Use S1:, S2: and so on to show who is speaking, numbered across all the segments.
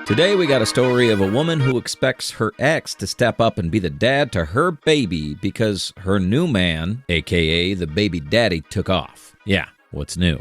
S1: Today we got a story of a woman who expects her ex to step up and be the dad to her baby because her new man, aka the baby daddy, took off. Yeah, what's new?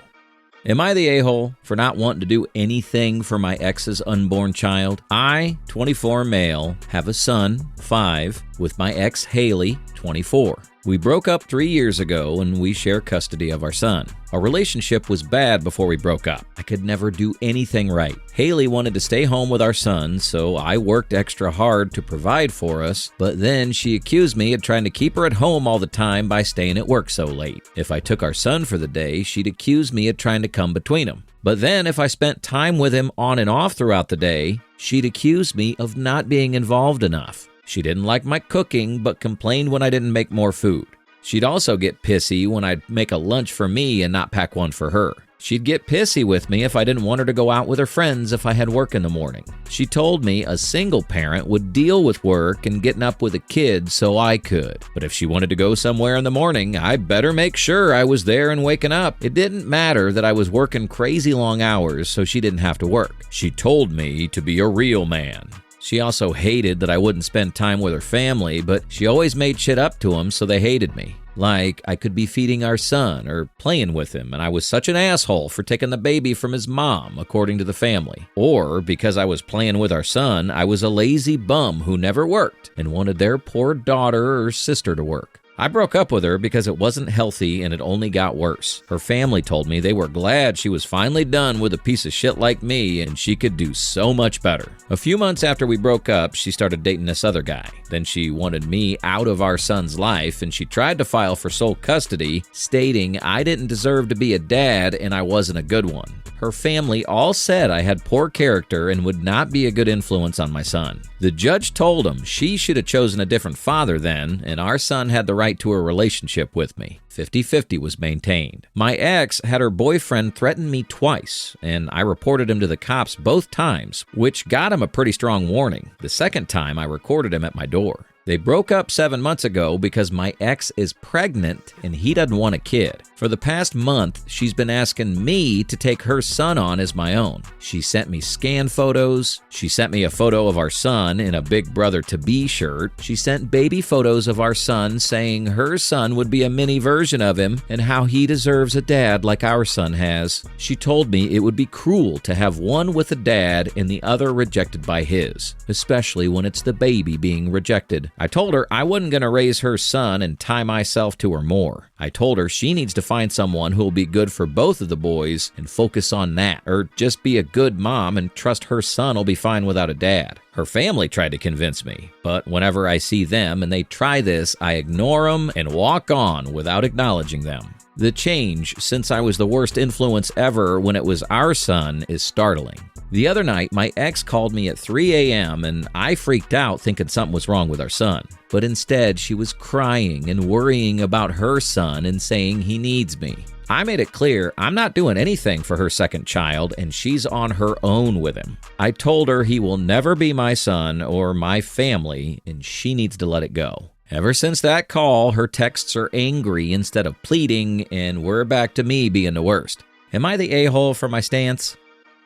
S1: Am I the a-hole for not wanting to do anything for my ex's unborn child? I, 24 male, have a son, 5, with my ex Haley, 24. We broke up 3 years ago and we share custody of our son. Our relationship was bad before we broke up. I could never do anything right. Haley wanted to stay home with our son, so I worked extra hard to provide for us, but then she accused me of trying to keep her at home all the time by staying at work so late. If I took our son for the day, she'd accuse me of trying to come between them. But then if I spent time with him on and off throughout the day, she'd accuse me of not being involved enough. She didn't like my cooking, but complained when I didn't make more food. She'd also get pissy when I'd make a lunch for me and not pack one for her. She'd get pissy with me if I didn't want her to go out with her friends if I had work in the morning. She told me a single parent would deal with work and getting up with a kid so I could. But if she wanted to go somewhere in the morning, I better make sure I was there and waking up. It didn't matter that I was working crazy long hours so she didn't have to work. She told me to be a real man. She also hated that I wouldn't spend time with her family, but she always made shit up to them so they hated me. Like I could be feeding our son or playing with him, and I was such an asshole for taking the baby from his mom, according to the family. Or because I was playing with our son, I was a lazy bum who never worked and wanted their poor daughter or sister to work. I broke up with her because it wasn't healthy and it only got worse. Her family told me they were glad she was finally done with a piece of shit like me and she could do so much better. A few months after we broke up, she started dating this other guy. Then she wanted me out of our son's life and she tried to file for sole custody, stating I didn't deserve to be a dad and I wasn't a good one. Her family all said I had poor character and would not be a good influence on my son. The judge told him she should have chosen a different father then, and our son had the right to a relationship with me. 50-50 was maintained. My ex had her boyfriend threaten me twice, and I reported him to the cops both times, which got him a pretty strong warning. The second time, I recorded him at my door. They broke up 7 months ago because my ex is pregnant and he doesn't want a kid. For the past month, she's been asking me to take her son on as my own. She sent me scan photos. She sent me a photo of our son in a Big Brother to-be shirt. She sent baby photos of our son saying her son would be a mini version of him and how he deserves a dad like our son has. She told me it would be cruel to have one with a dad and the other rejected by his, especially when it's the baby being rejected. I told her I wasn't going to raise her son and tie myself to her more. I told her she needs to find someone who will be good for both of the boys and focus on that, or just be a good mom and trust her son will be fine without a dad. Her family tried to convince me, but whenever I see them and they try this, I ignore them and walk on without acknowledging them. The change since I was the worst influence ever when it was our son is startling. The other night, my ex called me at 3 a.m. and I freaked out thinking something was wrong with our son. But instead, she was crying and worrying about her son and saying he needs me. I made it clear I'm not doing anything for her second child and she's on her own with him. I told her he will never be my son or my family and she needs to let it go. Ever since that call, her texts are angry instead of pleading, and we're back to me being the worst. Am I the a-hole for my stance?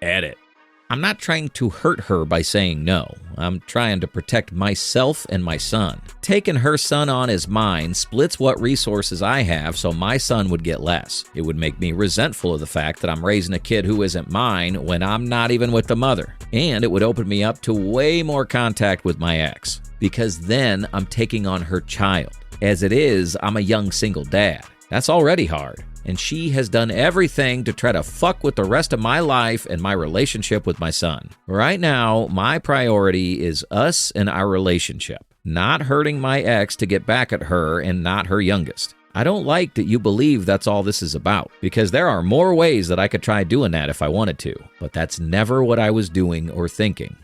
S1: Edit. I'm not trying to hurt her by saying no. I'm trying to protect myself and my son. Taking her son on as mine splits what resources I have so my son would get less. It would make me resentful of the fact that I'm raising a kid who isn't mine when I'm not even with the mother. And it would open me up to way more contact with my ex, because then I'm taking on her child. As it is, I'm a young single dad. That's already hard. And she has done everything to try to fuck with the rest of my life and my relationship with my son. Right now, my priority is us and our relationship, not hurting my ex to get back at her and not her youngest. I don't like that you believe that's all this is about, because there are more ways that I could try doing that if I wanted to, but that's never what I was doing or thinking.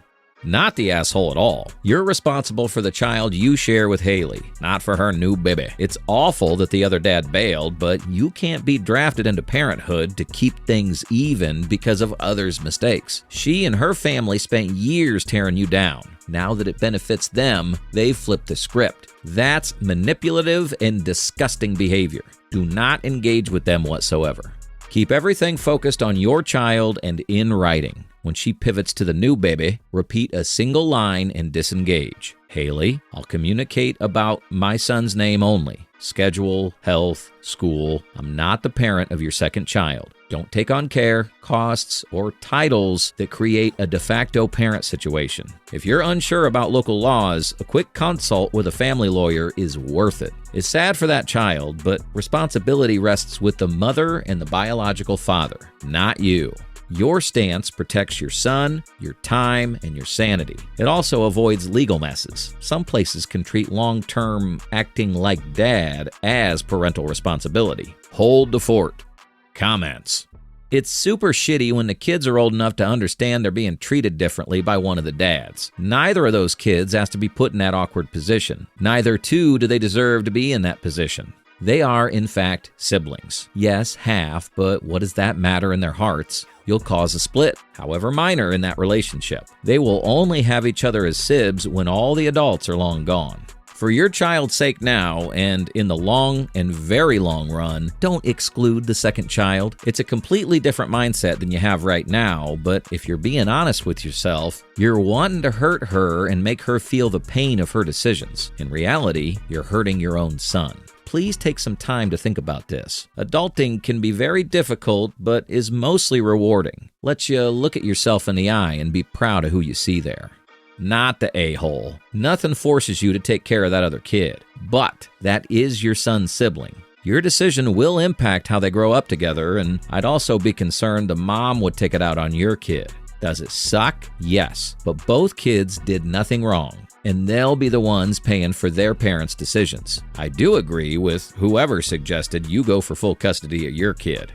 S1: Not the asshole at all. You're responsible for the child you share with Haley, not for her new baby. It's awful that the other dad bailed, but you can't be drafted into parenthood to keep things even because of others' mistakes. She and her family spent years tearing you down. Now that it benefits them, they've flipped the script. That's manipulative and disgusting behavior. Do not engage with them whatsoever. Keep everything focused on your child and in writing. When she pivots to the new baby, repeat a single line and disengage. Haley, I'll communicate about my son's name only. Schedule, health, school. I'm not the parent of your second child. Don't take on care, costs, or titles that create a de facto parent situation. If you're unsure about local laws, a quick consult with a family lawyer is worth it. It's sad for that child, but responsibility rests with the mother and the biological father, not you. Your stance protects your son, your time, and your sanity. It also avoids legal messes. Some places can treat long-term acting like dad as parental responsibility. Hold the fort. Comments. It's super shitty when the kids are old enough to understand they're being treated differently by one of the dads. Neither of those kids has to be put in that awkward position. Neither, too, do they deserve to be in that position. They are, in fact, siblings. Yes, half, but what does that matter in their hearts? You'll cause a split, however minor, in that relationship. They will only have each other as sibs when all the adults are long gone. For your child's sake now, and in the long and very long run, don't exclude the second child. It's a completely different mindset than you have right now, but if you're being honest with yourself, you're wanting to hurt her and make her feel the pain of her decisions. In reality, you're hurting your own son. Please take some time to think about this. Adulting can be very difficult, but is mostly rewarding. Lets you look at yourself in the eye and be proud of who you see there. Not the a-hole. Nothing forces you to take care of that other kid, but that is your son's sibling. Your decision will impact how they grow up together, and I'd also be concerned the mom would take it out on your kid. Does it suck? Yes, but both kids did nothing wrong, and they'll be the ones paying for their parents' decisions. I do agree with whoever suggested you go for full custody of your kid.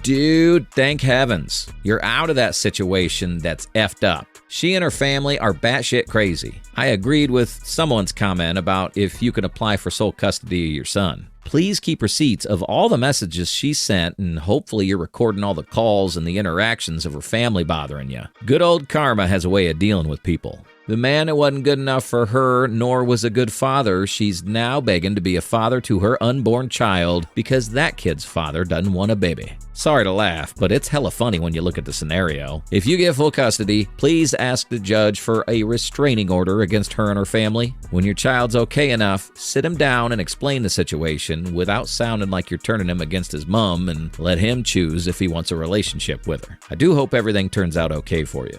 S1: Dude, thank heavens. You're out of that situation that's effed up. She and her family are batshit crazy. I agreed with someone's comment about if you can apply for sole custody of your son. Please keep receipts of all the messages she sent, and hopefully you're recording all the calls and the interactions of her family bothering you. Good old karma has a way of dealing with people. The man that wasn't good enough for her, nor was a good father, she's now begging to be a father to her unborn child because that kid's father doesn't want a baby. Sorry to laugh, but it's hella funny when you look at the scenario. If you get full custody, please ask the judge for a restraining order against her and her family. When your child's okay enough, sit him down and explain the situation without sounding like you're turning him against his mom, and let him choose if he wants a relationship with her. I do hope everything turns out okay for you.